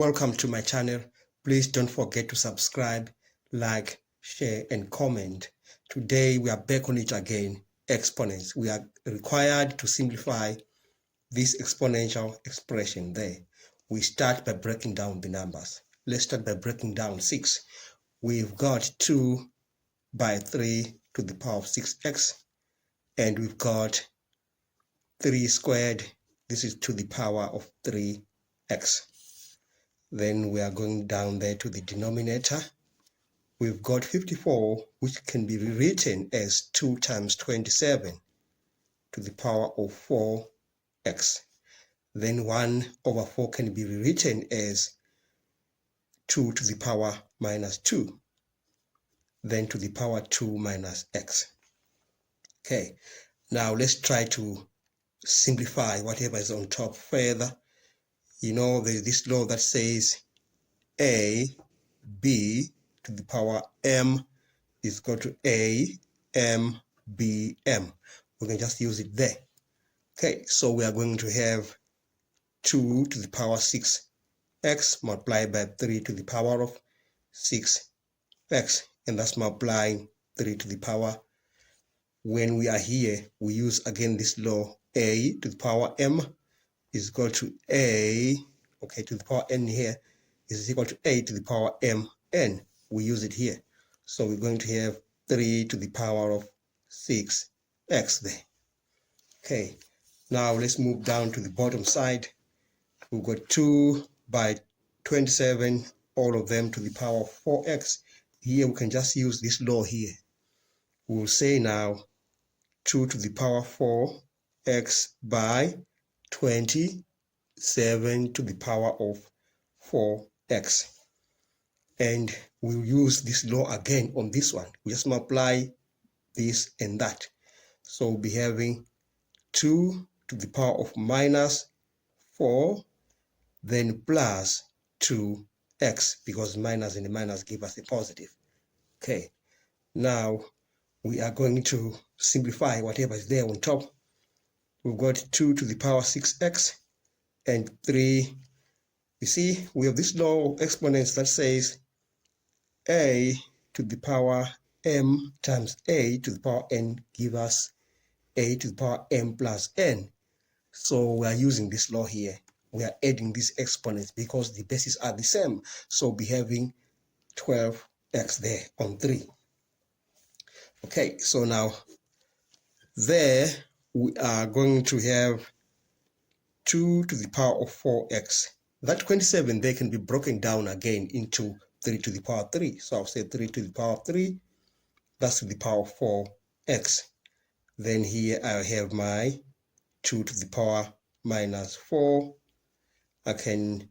Welcome to my channel. Please don't forget to subscribe, like, share, and comment. Today we are back on it again, exponents. We are required to simplify this exponential expression there. We start by breaking down the numbers. Let's start by breaking down 6. We've got 2 by 3 to the power of 6x, and we've got 3 squared. This is to the power of 3x. Then we are going down there to the denominator. We've got 54, which can be rewritten as 2 times 27 to the power of 4x. Then 1 over 4 can be rewritten as 2 to the power minus 2. Then to the power 2 minus x. Okay, now let's try to simplify whatever is on top further. You know, there's this law that says a b to the power m is equal to a m b m. We can just use it there. Okay, so we are going to have 2 to the power 6x multiplied by 3 to the power of 6x, and that's multiplying 3 to the power. When we are here, we use again this law, a to the power m is equal to a, okay, to the power n here is equal to a to the power m n. We use it here. So we're going to have 3 to the power of 6x there. Okay, now let's move down to the bottom side. We've got 2 by 27, all of them to the power of 4x. Here we can just use this law here. We'll say now 2 to the power 4x by 27 to the power of 4x. And we'll use this law again on this one. We just multiply this and that. So we'll be having 2 to the power of minus 4, then plus 2x, because minus and the minus give us a positive. Okay, now we are going to simplify whatever is there on top. We've got 2 to the power 6x and 3. You see, we have this law of exponents that says a to the power m times a to the power n give us a to the power m plus n. So we are using this law here. We are adding these exponents because the bases are the same. So we'll be having 12x there on 3. Okay, so now there we are going to have 2 to the power of 4x. That 27 there can be broken down again into 3 to the power 3. So I'll say 3 to the power 3, that's to the power of 4x. Then here I have my 2 to the power minus 4. I can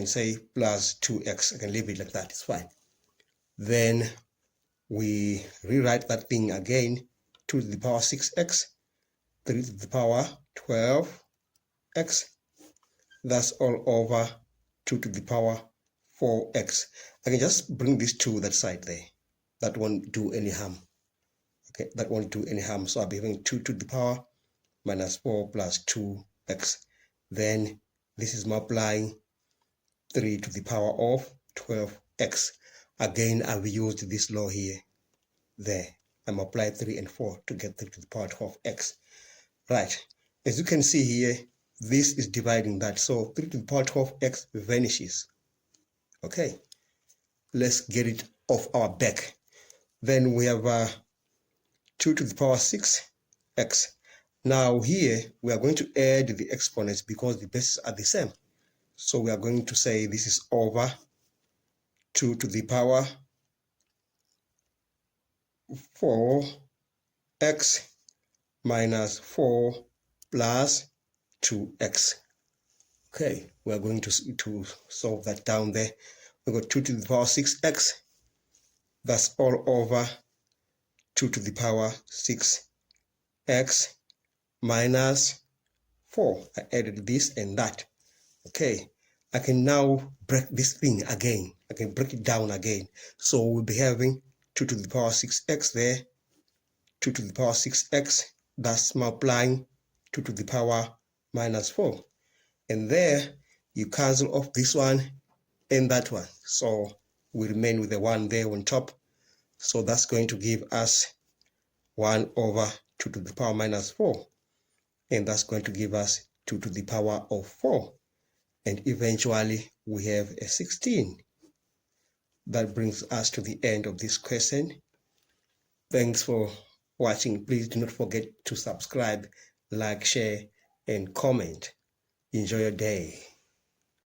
say plus 2x. I can leave it like that, it's fine. Then we rewrite that thing again, 2 to the power 6x, 3 to the power 12x. That's all over 2 to the power 4x. I can just bring this to that side there. That won't do any harm. Okay, that won't do any harm. So I'll be having 2 to the power minus 4 plus 2x. Then this is multiplying 3 to the power of 12x. Again, I've used this law here. There. I multiply 3 and 4 to get 3 to the power 12x. Right. As you can see here, this is dividing that. So 3 to the power 12x vanishes. Okay. Let's get it off our back. Then we have 2 to the power 6x. Now here we are going to add the exponents because the bases are the same. So we are going to say this is over 2 to the power 4x minus 4 plus 2x. Okay, we are going to solve that down there. We got 2 to the power 6x. That's all over 2 to the power 6x minus 4. I added this and that. Okay, I can now break this thing again. I can break it down again. So we'll be having 2 to the power 6x there, 2 to the power 6x, that's multiplying 2 to the power minus 4. And there You cancel off this one and that one. So we remain with the 1 there on top. So that's going to give us 1 over 2 to the power minus 4. And that's going to give us 2 to the power of 4. And eventually we have a 16. That brings us to the end of this question. Thanks for watching. Please do not forget to subscribe, like, share, and comment. Enjoy your day.